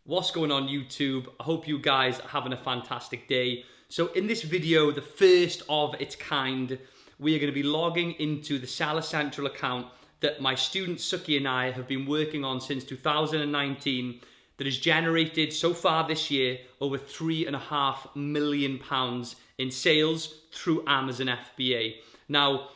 What's going on YouTube? I hope you guys are having a fantastic day. So in this video, the first of its kind, we are going to be logging into the Seller Central account that my student Suki and I have been working on since 2019 that has generated so far this year over £3.5 million in sales through Amazon FBA. Now,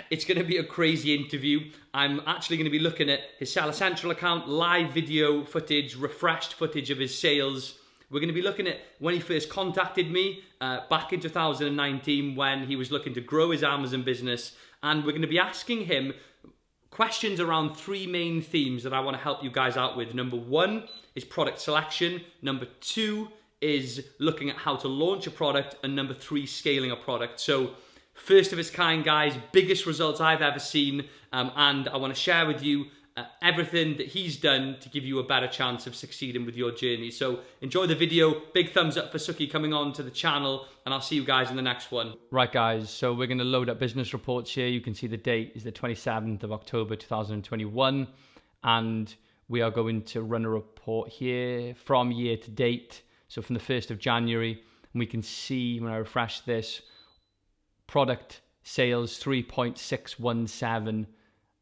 it's going to be a crazy interview. I'm actually going to be looking at his Seller Central account, live video footage, refreshed footage of his sales. We're going to be looking at when he first contacted me back in 2019 when he was looking to grow his Amazon business. And we're going to be asking him questions around three main themes that I want to help you guys out with. Number one is product selection. Number two is looking at how to launch a product. And number three, scaling a product. So first of its kind, guys, biggest results I've ever seen, and I want to share with you everything that he's done to give you a better chance of succeeding with your journey. So enjoy the video. Big thumbs up for Suki coming on to the channel, and I'll see you guys in the next one. Right, guys, so we're going to load up business reports here. You can see the date is the 27th of October 2021, and we are going to run a report here from year to date, so from the 1st of January, and we can see when I refresh this, product sales 3.617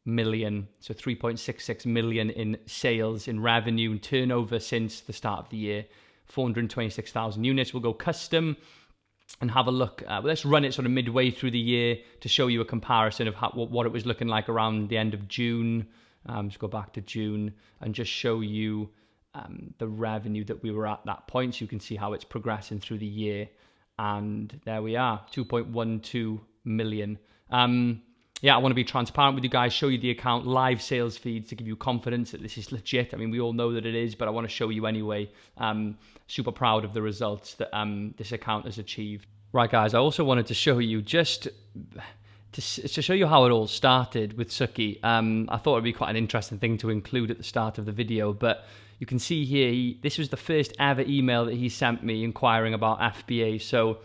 million, so 3.66 million in sales, in revenue and turnover since the start of the year. 426,000 units. We'll go custom and have a look. Let's run it sort of midway through the year to show you a comparison of what it was looking like around the end of June. Let's go back to June and just show you the revenue that we were at that point, so you can see how it's progressing through the year. And there we are, 2.12 million. Yeah, I want to be transparent with you guys, show you the account, live sales feeds to give you confidence that this is legit. I mean, we all know that it is, but I want to show you anyway. Super proud of the results that this account has achieved. Right, guys, I also wanted to show you just to show you how it all started with Suki. I thought it'd be quite an interesting thing to include at the start of the video, but you can see here, this was the first ever email that he sent me inquiring about FBA. So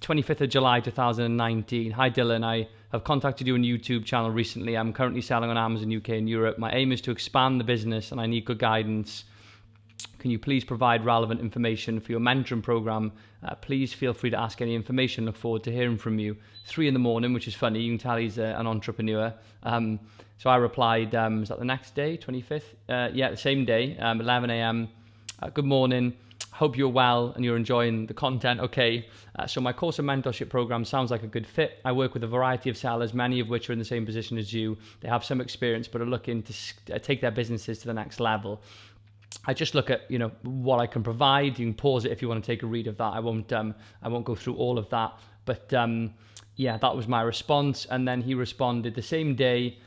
25th of July 2019. Hi Dylan, I have contacted you on YouTube channel recently. I'm currently selling on Amazon UK and Europe. My aim is to expand the business and I need good guidance. Can you please provide relevant information for your mentoring program? Please feel free to ask any information. Look forward to hearing from you. 3 a.m, which is funny. You can tell he's an entrepreneur. So I replied, was that the next day, 25th? Yeah, the same day, 11 a.m. Good morning. Hope you're well and you're enjoying the content. Okay, so my course and mentorship program sounds like a good fit. I work with a variety of sellers, many of which are in the same position as you. They have some experience, but are looking to take their businesses to the next level. I just look at, what I can provide. You can pause it if you want to take a read of that. I won't go through all of that. But yeah, that was my response. And then he responded the same day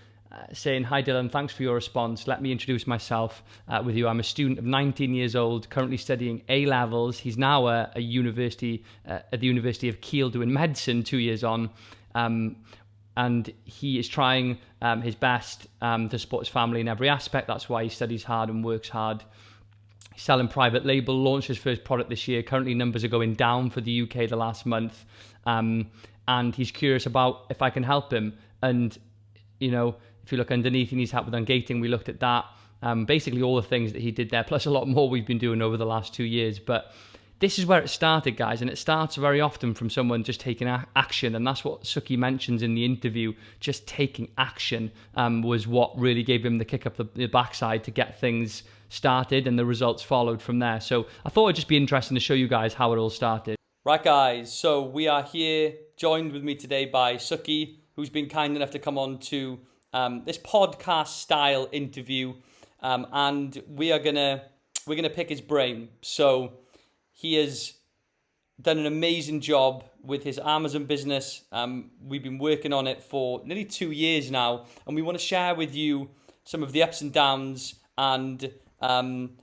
saying, hi Dylan, thanks for your response. Let me introduce myself with you. I'm a student of 19 years old, currently studying A-levels. He's now at the University of Kiel doing medicine 2 years on. And he is trying his best to support his family in every aspect. That's why he studies hard and works hard. He's selling private label, launched his first product this year. Currently, numbers are going down for the UK the last month. And he's curious about if I can help him. And, if you look underneath, he needs help with ungating. We looked at that. Basically, all the things that he did there, plus a lot more we've been doing over the last 2 years. But this is where it started, guys, and it starts very often from someone just taking action, and that's what Suki mentions in the interview. Just taking action was what really gave him the kick up the backside to get things started, and the results followed from there. So I thought it'd just be interesting to show you guys how it all started. Right, guys, so we are here, joined with me today by Suki, who's been kind enough to come on to this podcast-style interview, and we're gonna pick his brain. So he has done an amazing job with his Amazon business. We've been working on it for nearly 2 years now, and we want to share with you some of the ups and downs and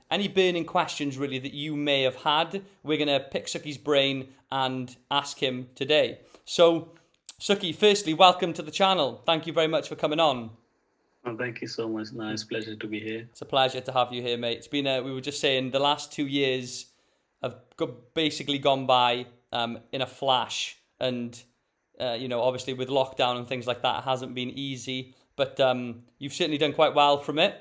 any burning questions really that you may have had. We're going to pick Suki's brain and ask him today. So Suki, firstly, welcome to the channel. Thank you very much for coming on. Oh, thank you so much. Nice pleasure to be here. It's a pleasure to have you here, mate. It's been we were just saying the last 2 years have basically gone by in a flash, and obviously with lockdown and things like that, it hasn't been easy, but you've certainly done quite well from it.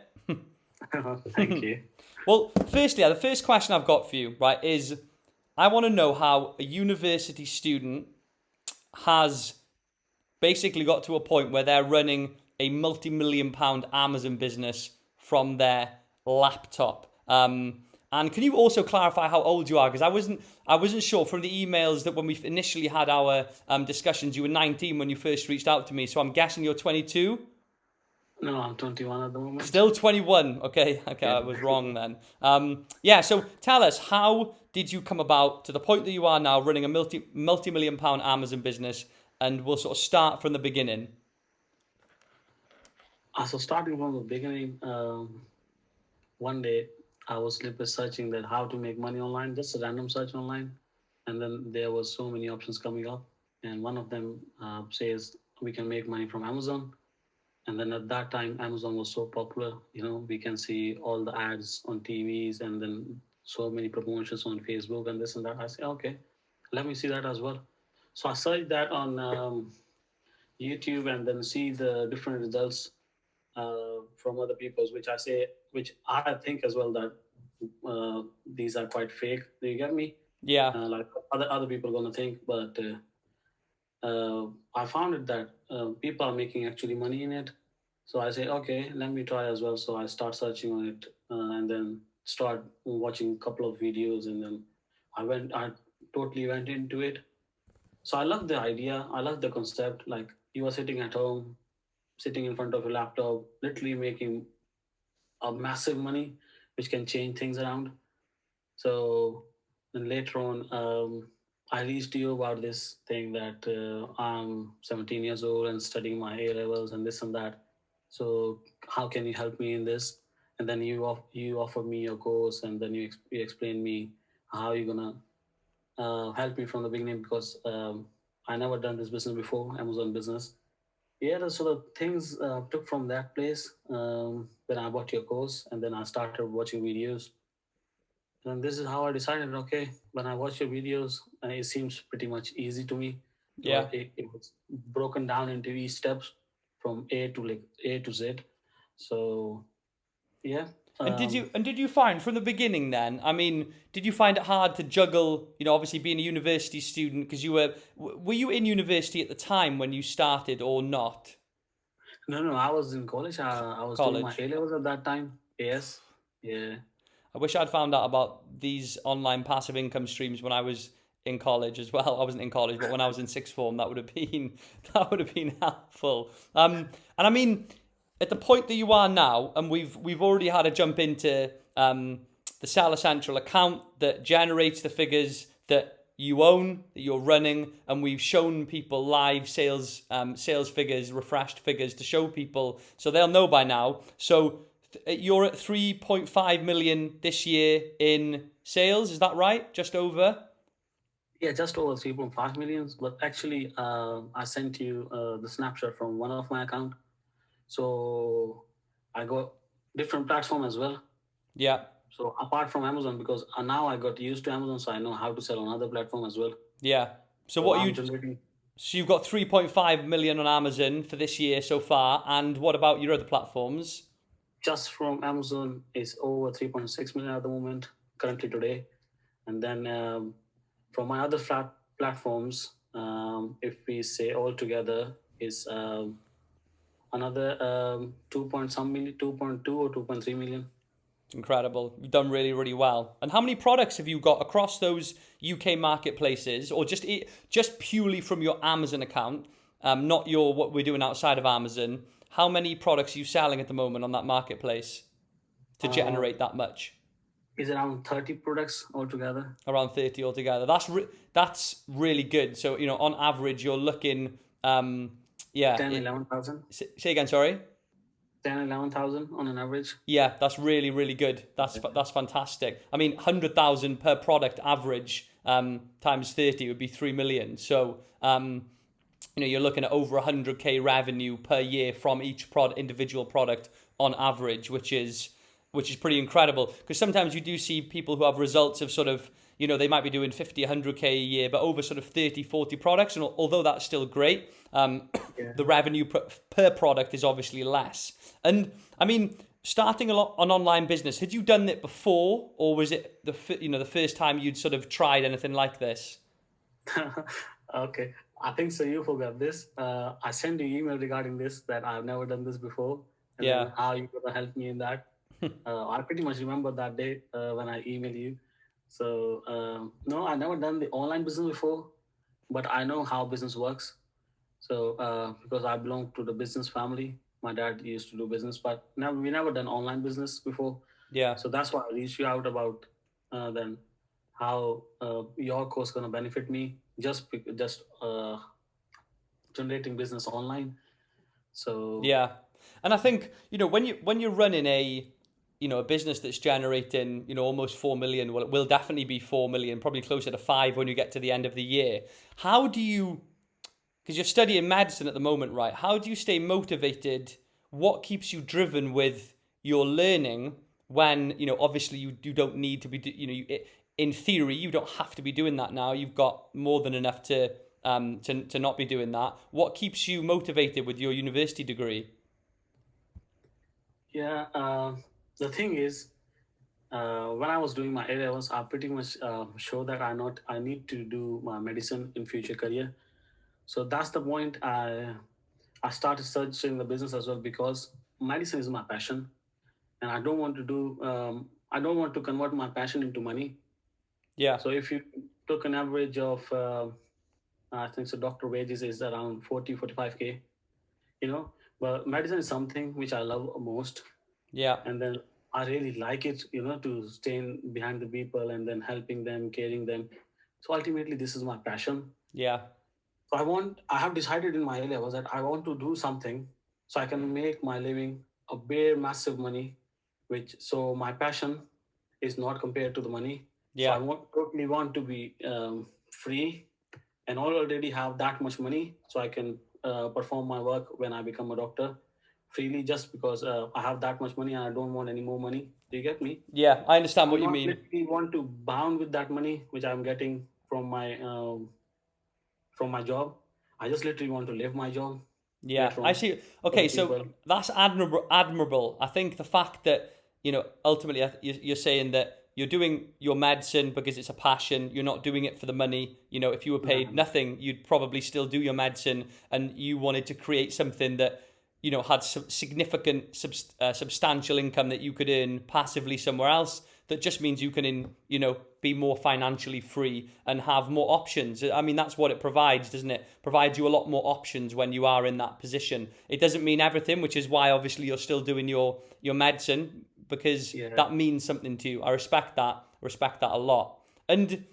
Thank you. Well, firstly, the first question I've got for you, right, is I want to know how a university student has basically got to a point where they're running a multi-million pound Amazon business from their laptop. And can you also clarify how old you are? Because I wasn't sure from the emails that when we initially had our discussions, you were 19 when you first reached out to me. So I'm guessing you're 22. No, I'm 21 at the moment. Still 21. Okay, yeah. I was wrong then. Yeah. So tell us, how did you come about to the point that you are now, running a multi-million pound Amazon business? And we'll sort of start from the beginning. So starting from the beginning, one day I was simply searching that how to make money online, just a random search online, and then there was so many options coming up, and one of them says we can make money from Amazon. And then at that time, Amazon was so popular, we can see all the ads on TVs and then so many promotions on Facebook and this and that. I say, okay, let me see that as well. So I searched that on YouTube and then see the different results from other people's, which I think as well that these are quite fake. Do you get me? Yeah. Like other people are gonna think, but I found it that people are making actually money in it. So I say, okay, let me try as well. So I start searching on it and then start watching a couple of videos, and then I totally went into it. So I love the idea. I love the concept. Like you are sitting at home, sitting in front of a laptop, literally making a massive money, which can change things around. So then later on, I reached you about this thing that I'm 17 years old and studying my A levels and this and that. So how can you help me in this? And then you offer me your course, and then you explain me how you're gonna help me from the beginning, because I never done this business before, Amazon business. Yeah, the sort of things took from that place when I bought your course, and then I started watching videos. And this is how I decided, okay, when I watch your videos, it seems pretty much easy to me. Yeah. It was broken down into each steps from A to Z. So yeah. And did you find from the beginning then? I mean, did you find it hard to juggle? Obviously being a university student, because were you in university at the time when you started or not? No, I was in college. I was doing my A levels at that time. Yes, yeah. I wish I'd found out about these online passive income streams when I was in college as well. I wasn't in college, but when I was in sixth form, that would have been helpful. And I mean, at the point that you are now, and we've already had a jump into the Seller Central account that generates the figures that you own, that you're running, and we've shown people live sales figures, refreshed figures to show people, so they'll know by now. So you're at 3.5 million this year in sales, is that right? Just over? Yeah, just over 3.5 million. But actually, I sent you the snapshot from one of my account. So I got different platform as well. Yeah. So apart from Amazon, because now I got used to Amazon, so I know how to sell on other platform as well. Yeah. So what are you generating? So you've got 3.5 million on Amazon for this year so far, and what about your other platforms? Just from Amazon is over 3.6 million at the moment, currently today. And then from my other platforms, if we say all together, is another 2 point some million, 2.2 or 2.3 million. Incredible. You've done really, really well. And how many products have you got across those UK marketplaces, or just purely from your Amazon account, not what we're doing outside of Amazon? How many products are you selling at the moment on that marketplace to generate that much? Is around 30 products altogether. Around 30 altogether. That's really good. So, on average, you're looking, 10, 11,000. Say again, sorry? 10, 11,000 on an average. Yeah, that's really, really good. That's fantastic. I mean, 100,000 per product average times 30 would be 3 million. So, you're looking at over 100k revenue per year from each individual product on average, which is pretty incredible. Because sometimes you do see people who have results of sort of, they might be doing 50, 100k a year, but over sort of 30, 40 products. And although that's still great, the revenue per product is obviously less. And I mean, starting an online business, had you done it before, or was it the first time you'd sort of tried anything like this? Okay, I think so. You forgot this. I sent you email regarding this that I've never done this before, and then Yeah. how you gonna help me in that. I pretty much remember that day when I emailed you. So no, I never done the online business before, but I know how business works. So because I belong to the business family, my dad used to do business, but never we never done online business before. Yeah. So that's why I reached you out about then how your course gonna benefit me just generating business online. So Yeah. And I think, when you're running a business that's generating, almost 4 million, well, it will definitely be 4 million, probably closer to 5 when you get to the end of the year. How do you, because you're studying medicine at the moment, right? How do you stay motivated? What keeps you driven with your learning when, obviously you don't need to be, in theory, you don't have to be doing that now. You've got more than enough to not be doing that. What keeps you motivated with your university degree? yeah, the thing is, when I was doing my A levels, I pretty much sure that I need to do my medicine in future career. So that's the point. I started searching the business as well because medicine is my passion, and I don't want to do. I don't want to convert my passion into money. Yeah, So if you took an average of, I think so, doctor wages is around 40, 45K. You know, but medicine is something which I love most, yeah, and then I really like it. To staying behind the people and then helping them, caring them. So ultimately, this is my passion. yeah, So I have decided in my A levels that I want to do something so I can make my living a bare massive money, so my passion is not compared to the money. So I yeah. totally want to be free and already have that much money so I can perform my work when I become a doctor freely just because I have that much money and I don't want any more money. Do you get me? Yeah, I understand I'm what you not mean. literally want to bound with that money which I'm getting from my job. I just literally want to live my job Yeah, later I on see. for the Okay, so people. that's admirable. Admirable. I think the fact that ultimately you're saying that you're doing your medicine because it's a passion. You're not doing it for the money. If you were paid No, nothing, you'd probably still do your medicine, and you wanted to create something that had some significant, substantial income that you could earn passively somewhere else. That just means you can, be more financially free and have more options. I mean, that's what it provides, doesn't it? Provides you a lot more options when you are in that position. It doesn't mean everything, which is why obviously you're still doing your medicine, because yeah, that means something to you. I respect that. Respect that a lot. And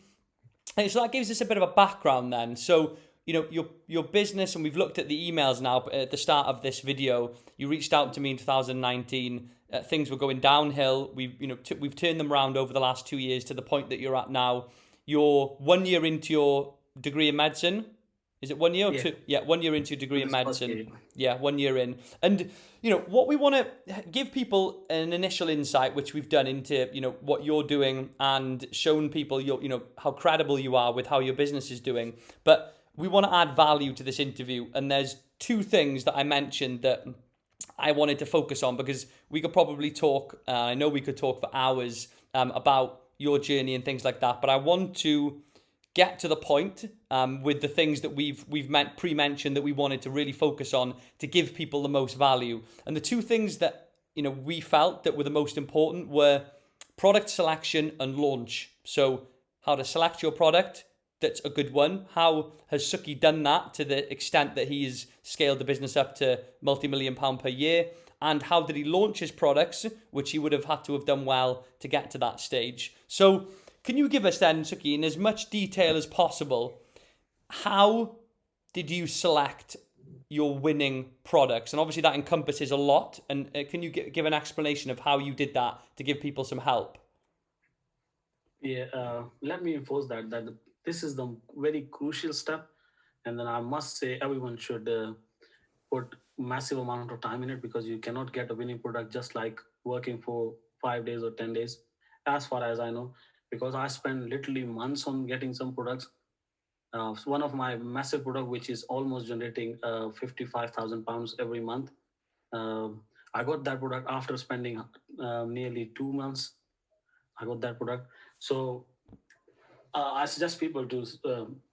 so that gives us a bit of a background then. So, your business, and we've looked at the emails now, but at the start of this video, you reached out to me in 2019. Things were going downhill. We've turned them around over the last 2 years to the point that you're at now. You're 1 year into your degree in medicine. Is it 1 year or yeah. two? Yeah, 1 year into your degree in This first medicine. year. Yeah, 1 year in. And, what we want to give people an initial insight, which we've done into, what you're doing and shown people how credible you are with how your business is doing. But we want to add value to this interview. And there's two things that I mentioned that I wanted to focus on because we could probably talk, I know we could talk for hours about your journey and things like that. But I want to get to the point with the things that we've pre-mentioned that we wanted to really focus on to give people the most value. And the two things that we felt that were the most important were product selection and launch. So how to select your product that's a good one. How has Suki done that to the extent that he's scaled the business up to multi-million pound per year? And how did he launch his products, which he would have had to have done well to get to that stage? So can you give us then, Suki, in as much detail as possible, how did you select your winning products? And obviously that encompasses a lot. And can you give an explanation of how you did that to give people some help? Yeah, let me enforce that this is the very crucial step, and then I must say everyone should put massive amount of time in it because you cannot get a winning product just like working for 5 days or 10 days, as far as I know, because I spent literally months on getting some products. One of my massive product, which is almost generating 55,000 pounds every month. Um I got that product after spending nearly 2 months. I got that product. So I suggest people to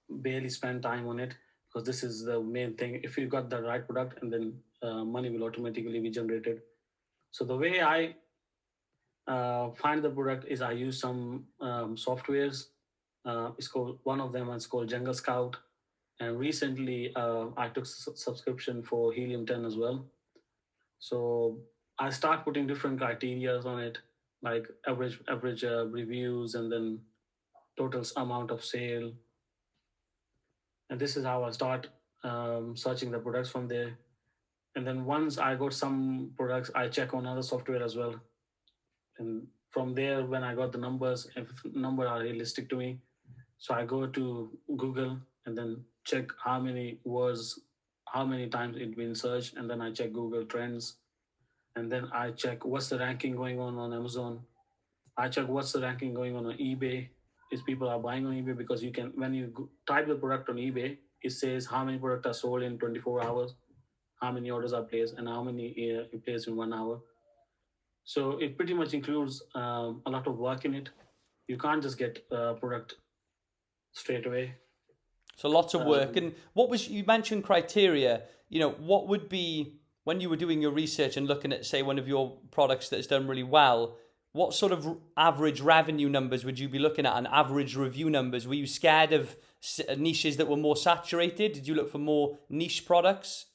barely spend time on it, because this is the main thing. If you got the right product, and then money will automatically be generated. So the way I find the product is I use some softwares. It's called one of them. Is called Jungle Scout, and recently I took subscription for Helium 10 as well. So I start putting different criterias on it, like average reviews, and then total amount of sale. And this is how I start searching the products from there. And then once I got some products, I check on other software as well. And from there, when I got the numbers, if number are realistic to me, so I go to Google and then check how many words, how many times it's been searched, and then I check Google Trends, and then I check what's the ranking going on Amazon. I check what's the ranking going on eBay. Is people are buying on eBay, because you can, when you type the product on eBay, it says how many products are sold in 24 hours, how many orders are placed, and how many you place in 1 hour. So it pretty much includes a lot of work in it. You can't just get a product straight away. So lots of work. Um, And you mentioned criteria, what would be, when you were doing your research and looking at, say, one of your products that's done really well, what sort of average revenue numbers would you be looking at, and average review numbers? Were you scared of niches that were more saturated? Did you look for more niche products?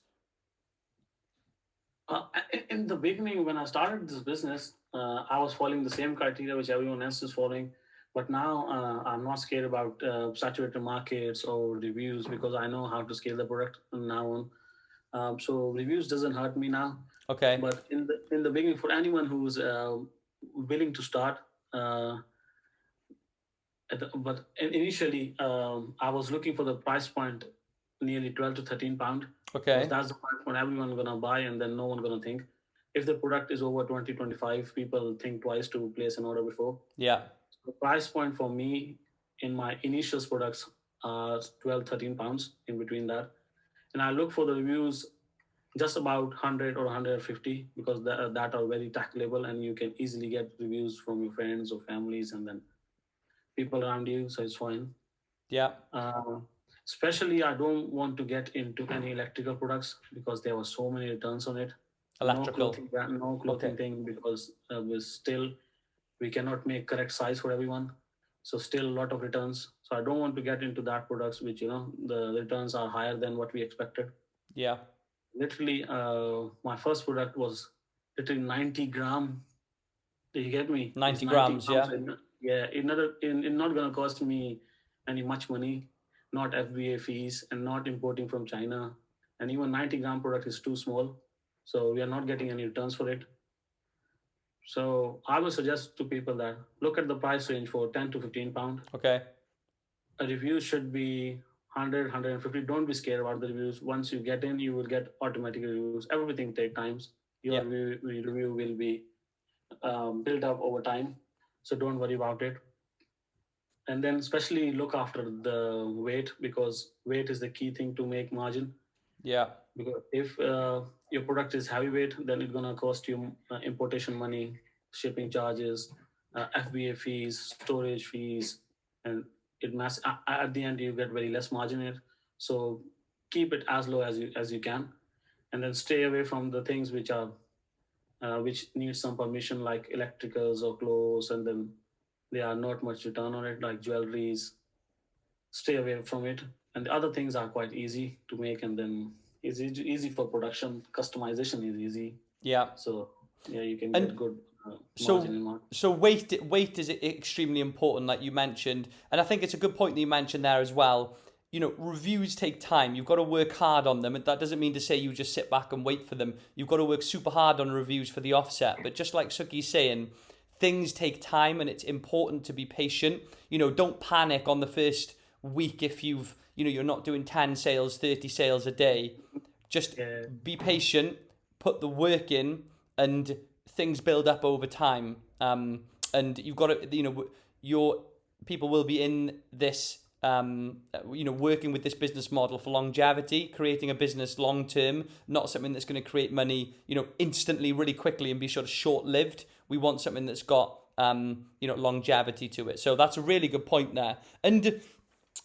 in the beginning, when I started this business, I was following the same criteria which everyone else is following. But now I'm not scared about saturated markets or reviews, because I know how to scale the product from now on. So reviews doesn't hurt me now. Okay. But in the beginning, for anyone who's willing to start, but initially I was looking for the price point nearly 12 to 13 pound, because Okay. that's the price point everyone gonna buy, and then no one gonna think. If the product is over 20-25, people think twice to place an order before. Yeah. The price point for me in my initial products are 12-13 pounds, in between that. And I look for the reviews just about 100 or 150, because that are very tackleable, and you can easily get reviews from your friends or families, and then people around you, so it's fine. Yeah. uh, Especially I don't want to get into any electrical products, because there were so many returns on it. No Electrical. clothing brand, no Okay. clothing thing, because we cannot make correct size for everyone. So still a lot of returns. So I don't want to get into that products which, the returns are higher than what we expected. Yeah. Literally, my first product was literally 90 gram. Do you get me? It's 90 90 grams. grams. Yeah. Yeah, it's not gonna cost me any much money, not FBA fees, and not importing from China. And even 90 gram product is too small, so we are not getting any returns for it. So I would suggest to people that look at the price range for 10 to 15 pound. Okay. A review should be 100, 150. Don't be scared about the reviews. Once you get in, you will get automatic reviews. Everything take times. Your Yeah. review will be built up over time. So don't worry about it. And then especially look after the weight, because weight is the key thing to make margin. Yeah. Because if your product is heavyweight, then it's gonna cost you importation money, shipping charges, FBA fees, storage fees, and at the end you get very less margin in it. So keep it as low as you can, and then stay away from the things which need some permission, like electricals or clothes, and then there are not much return on it, like jewelries. Stay away from it. And the other things are quite easy to make, and then it's easy for production. Customization is easy, Yeah. so yeah, you can get And good margin so in market. so weight is extremely important, like you mentioned, and I think it's a good point that you mentioned there as well. Reviews take time. You've got to work hard on them, and that doesn't mean to say you just sit back and wait for them. You've got to work super hard on reviews for the offset. But just like Suki's saying, things take time, and it's important to be patient. Don't panic on the first week if you're not doing 10 sales, 30 sales a day. Just Yeah, be patient, put the work in, and things build up over time. And you've got to, your people will be in this working with this business model for longevity, creating a business long term, not something that's going to create money, instantly, really quickly, and be sort of short lived. We want something that's got longevity to it. So that's a really good point there. And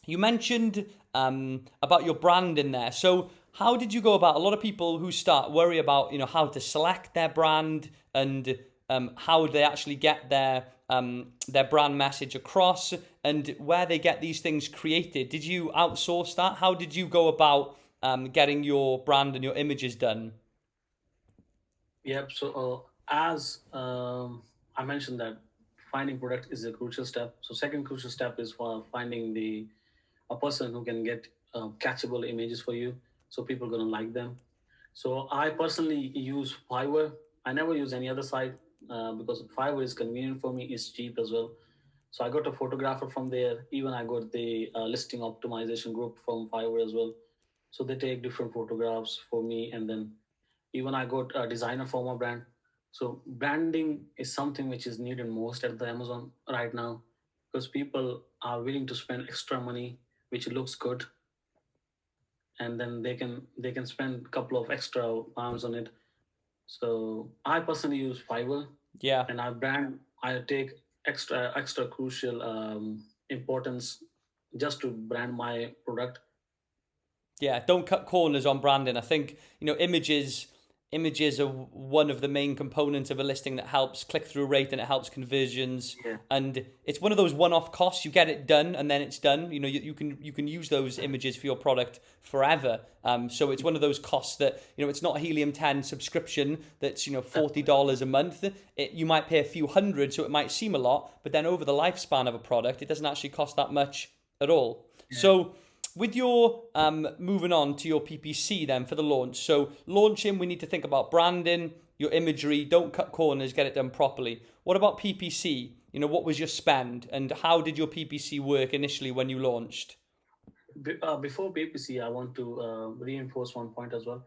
you mentioned about your brand in there. So how did you go about? A lot of people who start worry about how to select their brand and how they actually get their brand message across and where they get these things created. Did you outsource that? How did you go about getting your brand and your images done? Yep. So as I mentioned that finding product is a crucial step. So second crucial step is for finding a person who can get catchable images for you, so people are gonna like them. So I personally use Fiverr. I never use any other site because Fiverr is convenient for me. It's cheap as well. So I got a photographer from there. Even I got the listing optimization group from Fiverr as well. So they take different photographs for me, and then even I got a designer for my brand. So branding is something which is needed most at the Amazon right now, because people are willing to spend extra money which looks good, and then they can spend a couple of extra pounds on it. So I personally use Fiverr, Yeah. and I take extra crucial importance just to brand my product. Yeah, don't cut corners on branding. I think, images are one of the main components of a listing that helps click-through rate and it helps conversions. Yeah. And it's one of those one-off costs. You get it done and then it's done. You can use those images for your product forever. So it's one of those costs that, it's not a Helium 10 subscription that's, $40 a month. You might pay a few hundred, so it might seem a lot, but then over the lifespan of a product, it doesn't actually cost that much at all. Yeah. So with your moving on to your PPC then for the launch. So launching, we need to think about branding, your imagery, don't cut corners, get it done properly. What about PPC? What was your spend and how did your PPC work initially when you launched? Before PPC, I want to reinforce one point as well.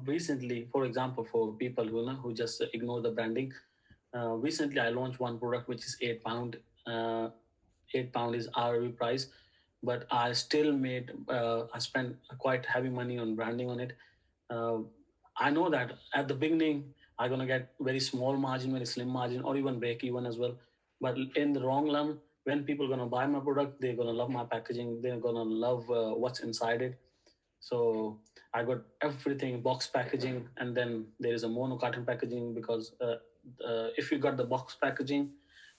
Recently, for example, for people who just ignore the branding, recently I launched one product which is £8. £8 is RRB price, but I still I spent quite heavy money on branding on it. Uh, I know that at the beginning I'm gonna get very small margin, very slim margin, or even break even as well. But in the long run, when people are gonna buy my product, they're gonna love my packaging. They're gonna love what's inside it. So I got everything box packaging, and then there is a mono carton packaging because if you got the box packaging,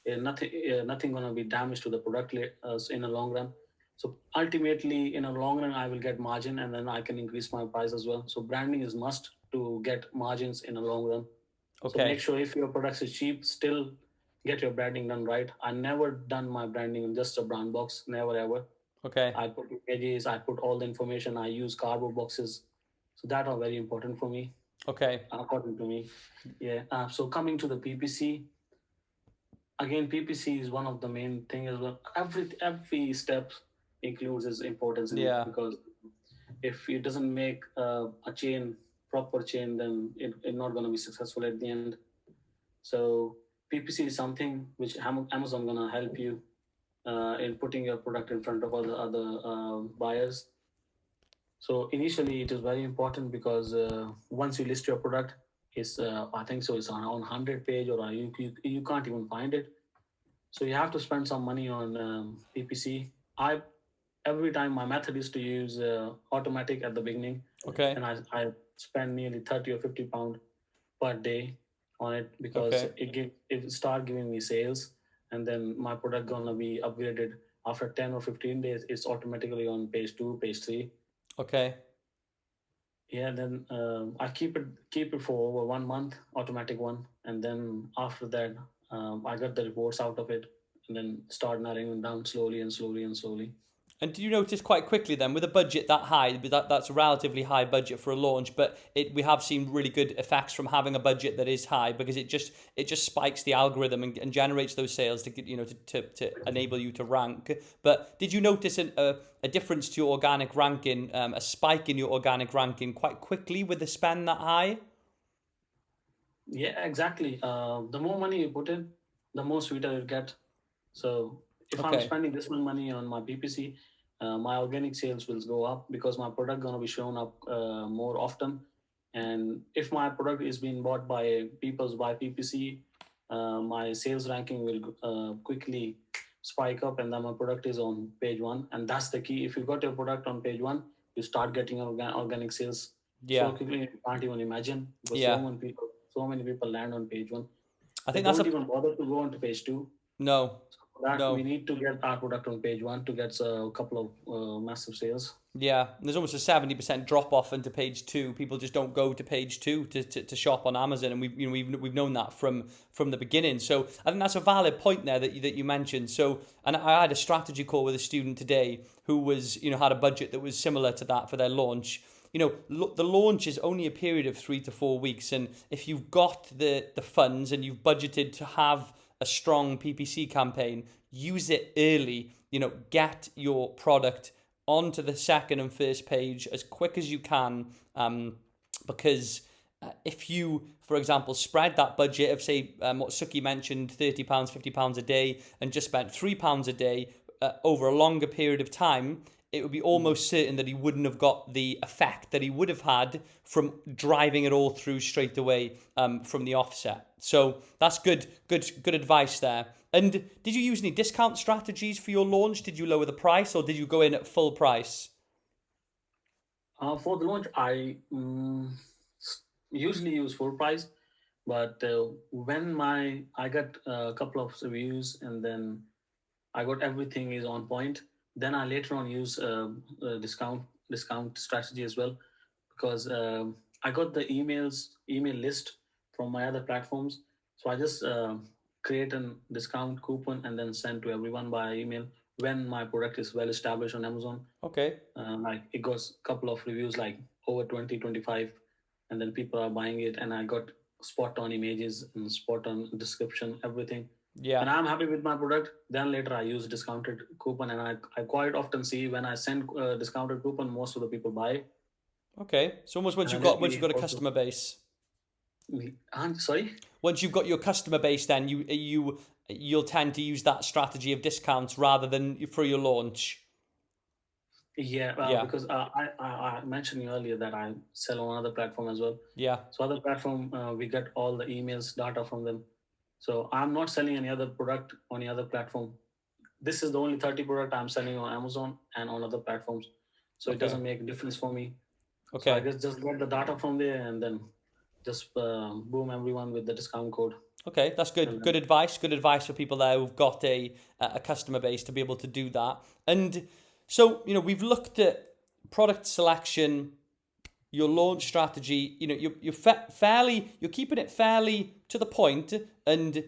nothing gonna be damaged to the product in the long run. So ultimately, in a long run, I will get margin, and then I can increase my price as well. So branding is must to get margins in a long run. So make Okay. sure if your product is cheap, still get your branding done right. I never done my branding in just a brand box, never ever. Okay. I put images, I put all the information, I use cardboard boxes. So that are very important for me, Okay. according to me. Yeah. So coming to the PPC, again, PPC is one of the main thing as well. Every step includes its importance in it, Yeah. because if it doesn't make a chain proper chain, then it's not going to be successful at the end. So PPC is something which Amazon gonna help you in putting your product in front of other buyers. So initially, it is very important because once you list your product, it's I think so it's on 100 page, or you can't even find it. So you have to spend some money on PPC. I Every time my method is to use automatic at the beginning, Okay. and I spend nearly 30 or 50 pound per day on it, because Okay. it start giving me sales, and then my product gonna be upgraded after 10 or 15 days. It's automatically on page 2, page 3. Okay. Yeah, then I keep it for over 1 month, automatic one, and then after that, I got the reports out of it, and then start narrowing them down slowly and slowly and slowly. And do you notice quite quickly then, with a budget that high, that's a relatively high budget for a launch, but we have seen really good effects from having a budget that is high, because it just spikes the algorithm and generates those sales to get, to enable you to rank. But did you notice a difference to your organic ranking, a spike in your organic ranking quite quickly with the spend that high? Yeah, exactly. The more money you put in, the more sweeter it get. So if I'm Okay. spending this much money on my PPC, my organic sales will go up because my product gonna be shown up more often. And if my product is being bought by people by PPC, my sales ranking will quickly spike up, and then my product is on page one. And that's the key. If you got your product on page one, you start getting organic sales so Yeah. quickly you can't even imagine. Because Yeah. so many people land on page one. I They think that's don't a even bother to go on to page two. no. So for that, we No. need to get our product on page one to get a couple of massive sales. Yeah, there's almost a 70% drop off into page two. People just don't go to page two to shop on Amazon, and we've known that from the beginning. So I think that's a valid point there that you mentioned. So, and I had a strategy call with a student today who was had a budget that was similar to that for their launch. The launch is only a period of 3 to 4 weeks, and if you've got the funds and you've budgeted to have a strong PPC campaign, use it early. Get your product onto the second and first page as quick as you can, because if you, for example, spread that budget of, say, what Suki mentioned, £30, £50 a day, and just spent £3 a day over a longer period of time, it would be almost certain that he wouldn't have got the effect that he would have had from driving it all through straight away from the offset. So that's good advice there. And did you use any discount strategies for your launch? Did you lower the price, or did you go in at full price? For the launch, I usually use full price, but when I got a couple of reviews and then I got everything is on point, then I later on use discount strategy as well, because I got the email list from my other platforms. So I just create a discount coupon and then send to everyone by email when my product is well established on Amazon. Okay. Like it goes a couple of reviews, like over 20, 25, and then people are buying it, and I got spot on images and spot on description, everything. Yeah. And I'm happy with my product. Then later I use discounted coupon, and I quite often see when I send discounted coupon, most of the people buy. Okay. So almost once And you've then got a also, customer base. sorry. Once you've got your customer base, then you'll tend to use that strategy of discounts rather than for your launch. Yeah, Yeah. because I mentioned earlier that I sell on other platform as well. Yeah. So other platform, we get all the emails, data from them. So I'm not selling any other product on any other platform. This is the only 30 product I'm selling on Amazon and on other platforms. So it Okay. doesn't make a difference for me. So I Okay. guess just get the data from there and then just boom everyone with the discount code. Okay, that's good. And Good advice. Good advice for people there who've got a customer base to be able to do that. And so, we've looked at product selection, your launch strategy. You're keeping it fairly to the point, and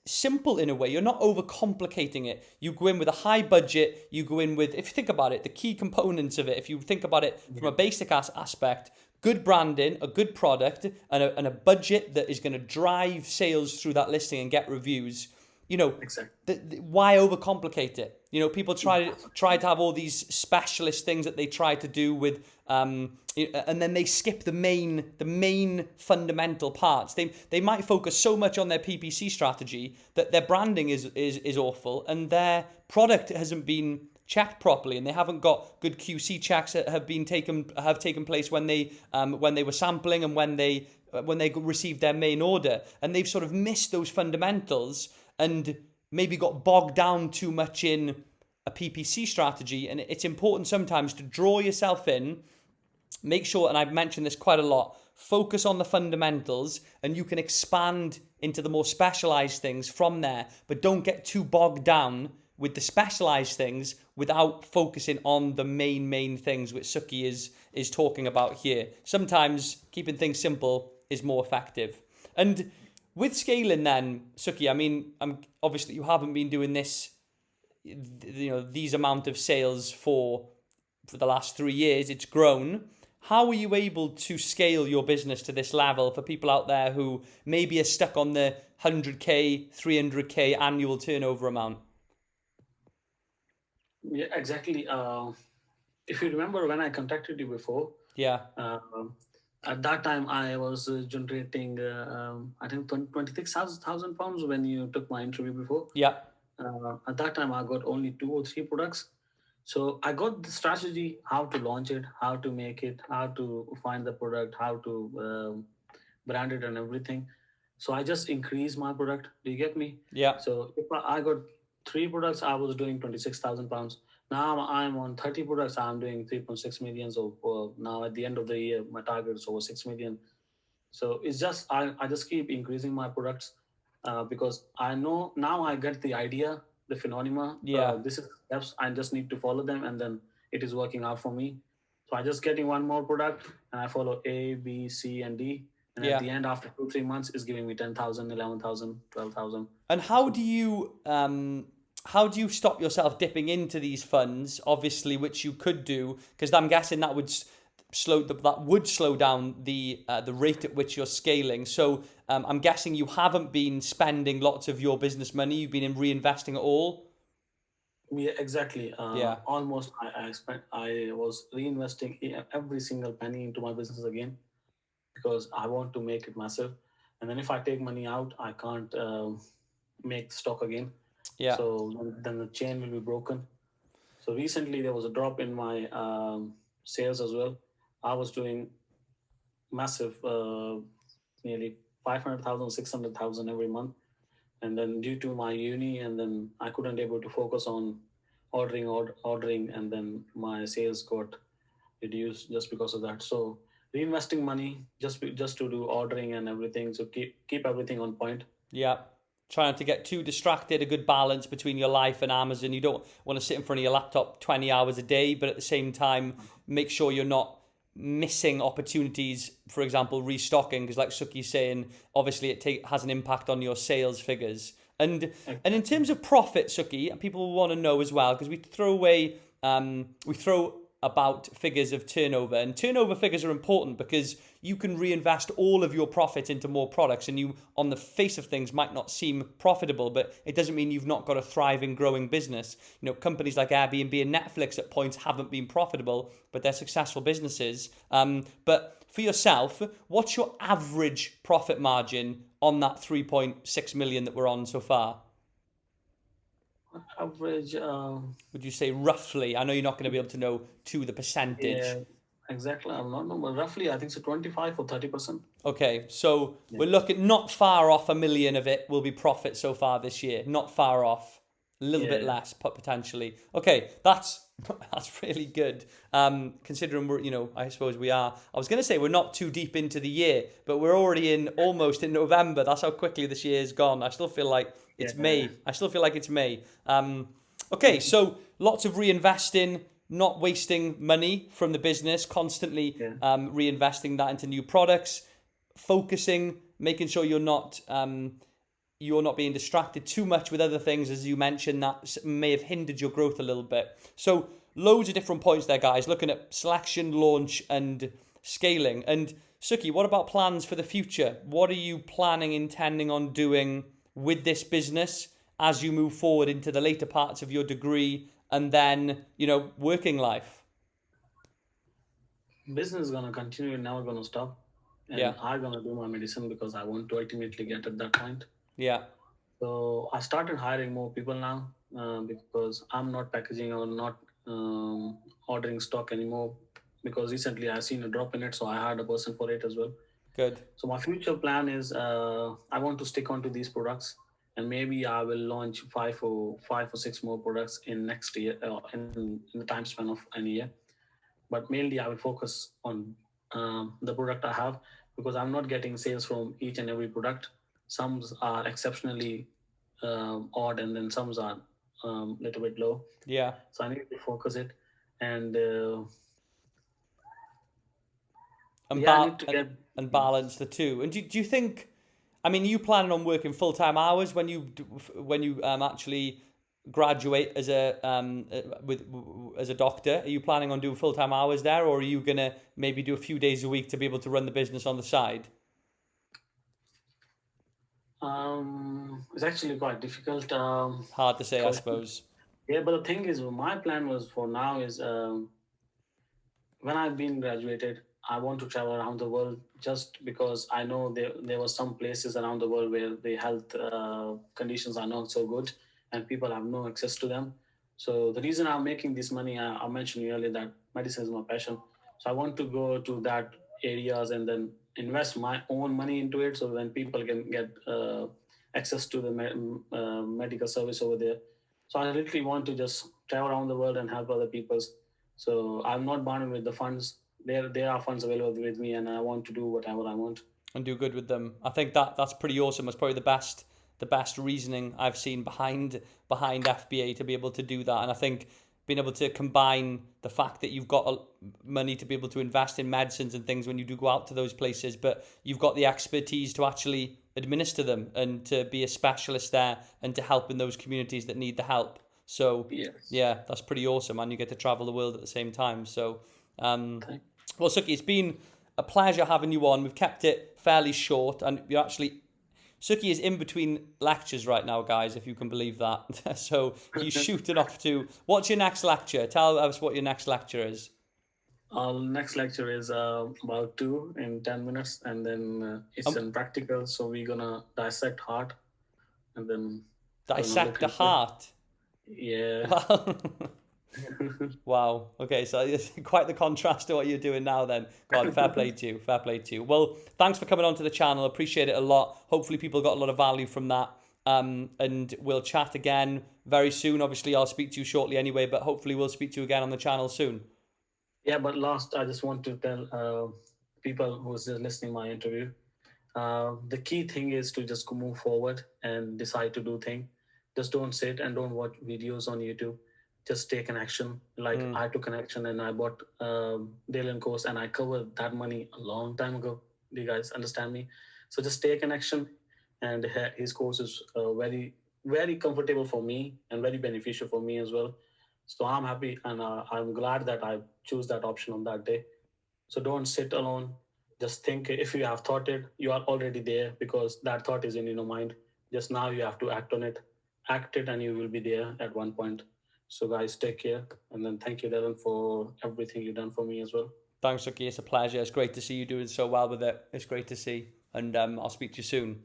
simple in a way. You're not overcomplicating it. You go in with a high budget. You go in with, if you think about it, the key components of it. If you think about it from a basic aspect. Good branding, a good product, and a budget that is going to drive sales through that listing and get reviews. exactly. Why overcomplicate it? People try to have all these specialist things that they try to do with, and then they skip the main fundamental parts. They might focus so much on their PPC strategy that their branding is awful, and their product hasn't been checked properly, and they haven't got good QC checks that have taken place when they were sampling and when they received their main order, and they've sort of missed those fundamentals and maybe got bogged down too much in a PPC strategy. And it's important sometimes to draw yourself in, make sure, and I've mentioned this quite a lot, focus on the fundamentals, and you can expand into the more specialized things from there, but don't get too bogged down with the specialized things without focusing on the main things which Suki is talking about here. Sometimes keeping things simple is more effective. And with scaling then, Suki, I mean, obviously you haven't been doing this, these amount of sales for the last 3 years. It's grown. How are you able to scale your business to this level for people out there who maybe are stuck on the 100K, 300K annual turnover amount? Yeah, exactly. If you remember when I contacted you before, Yeah. At that time I was generating, I think 26,000 pounds when you took my interview before. Yeah. At that time, I got only 2 or 3 products. So I got the strategy how to launch it, how to make it, how to find the product, how to brand it, and everything. So I just increased my product. Do you get me? Yeah. So if I got 3 products, I was doing 26,000 pounds. Now I'm on 30 products. I'm doing 3.6 million. So now at the end of the year, my target is over 6 million. So it's just I just keep increasing my products because I know now I get the idea, the phenomena. Yeah. This is steps. I just need to follow them, and then it is working out for me. So I just getting one more product, and I follow A, B, C, and D, and at Yeah. the end, after 2 3 months, is giving me 10,000, 11,000, 12,000. And So how do you stop yourself dipping into these funds? Obviously, which you could do, because I'm guessing that would slow down the rate at which you're scaling. So I'm guessing you haven't been spending lots of your business money. You've been reinvesting it all. yeah, exactly. Yeah. Almost I spent. I was reinvesting every single penny into my business again because I want to make it massive. And then if I take money out, I can't make stock again. Yeah. So then the chain will be broken. So recently there was a drop in my sales as well. I was doing massive, nearly 500,000, 600,000 every month. And then due to my uni, and then I couldn't able to focus on ordering, and then my sales got reduced just because of that. So reinvesting money just to do ordering and everything. So keep everything on point. Yeah. Trying to get too distracted, a good balance between your life and Amazon. You don't want to sit in front of your laptop 20 hours a day, but at the same time, make sure you're not missing opportunities, for example, restocking, because like Suki's saying, obviously has an impact on your sales figures. And in terms of profit, Suki, people want to know as well, because we throw about figures of turnover, and turnover figures are important because you can reinvest all of your profit into more products, and you, on the face of things, might not seem profitable, but it doesn't mean you've not got a thriving, growing business. You know, companies like Airbnb and Netflix at points haven't been profitable, but they're successful businesses. But for yourself, what's your average profit margin on that 3.6 million that we're on so far? Average, Would you say roughly? I know you're not going to be able to know to the yeah, percentage. exactly. I'm not know, but roughly I think so 25 or 30%. Okay, so Yeah, we're looking not far off 1 million of it will be profit so far this year. Not far off. A little bit yeah, less, potentially. Okay, that's that's really good. Considering we're, I suppose we are. I was going to say we're not too deep into the year, but we're already in almost in November. That's how quickly this year's gone. I still feel like it's yeah. May. I still feel like it's May. Okay, so lots of reinvesting, not wasting money from the business, constantly Yeah. reinvesting that into new products, focusing, making sure you're not being distracted too much with other things, as you mentioned, that may have hindered your growth a little bit. So loads of different points there, guys, looking at selection, launch, and scaling. And Suki, what about plans for the future? What are you planning, intending on doing with this business as you move forward into the later parts of your degree and then, working life? Business is gonna continue, never gonna stop, Yeah, and I'm gonna do my medicine because I want to ultimately get at that point. yeah, So I started hiring more people now because I'm not packaging or not ordering stock anymore because recently I seen a drop in it, so I hired a person for it as well. good. So my future plan is I want to stick onto these products, and maybe I will launch five or six more products in next year in the time span of an year. But mainly I will focus on the product I have because I'm not getting sales from each and every product. Some are exceptionally odd, and then some are little bit low. Yeah. So I need to focus it, and and yeah, I ba- need to and, get. and balance the two. And do you think? I mean, are you planning on working full time hours when you actually graduate as a doctor? Are you planning on doing full time hours there, or are you gonna maybe do a few days a week to be able to run the business on the side? It's actually quite difficult Hard to say, I question. suppose. Yeah, but the thing is, my plan was for now is when I've been graduated, I want to travel around the world just because I know there were some places around the world where the health conditions are not so good. and people have no access to them. So the reason I'm making this money, I mentioned earlier that medicine is my passion. So I want to go to that areas and then invest my own money into it, so then people can get access to the medical service over there. So I literally want to just travel around the world and help other people. So I'm not bound with the funds. There are funds available with me, and I want to do whatever I want. And do good with them. I think that's pretty awesome. That's probably the best reasoning I've seen behind FBA to be able to do that. And I think being able to combine the fact that you've got money to be able to invest in medicines and things when you do go out to those places, but you've got the expertise to actually administer them and to be a specialist there and to help in those communities that need the help. So Yes. yeah, that's pretty awesome, and you get to travel the world at the same time. So Thank. well, Suki, it's been a pleasure having you on. We've kept it fairly short, and you're actually Suki is in between lectures right now, guys, if you can believe that. So he's shooting off to what's your next lecture? Tell us what your next lecture is. Our next lecture is about 2 in 10 minutes, and then it's Um, in practical. So we're gonna dissect heart, and then gonna Dissect look the into it. heart. Yeah. Wow. Wow. Okay, so it's quite the contrast to what you're doing now then. God, fair play to you. Fair play to you. Well, thanks for coming onto the channel. Appreciate it a lot. Hopefully people got a lot of value from that. And we'll chat again very soon. Obviously, I'll speak to you shortly anyway, but hopefully we'll speak to you again on the channel soon. Yeah, but last, I just want to tell people who's just listening my interview. The key thing is to just move forward and decide to do things. Just don't sit and don't watch videos on YouTube. Just take an action. Like Mm. I took an action and I bought Dylan course and I covered that money a long time ago. Do you guys understand me? So just take an action, and his course is very very comfortable for me and very beneficial for me as well. So I'm happy, and I'm glad that I choose that option on that day. So don't sit alone. Just think, if you have thought it, you are already there, because that thought is in your mind. Just now you have to act on it. Act it and you will be there at one point. So guys, take care. And then thank you, Darren, for everything you've done for me as well. Thanks, Suki. It's a pleasure. It's great to see you doing so well with it. It's great to see. And I'll speak to you soon.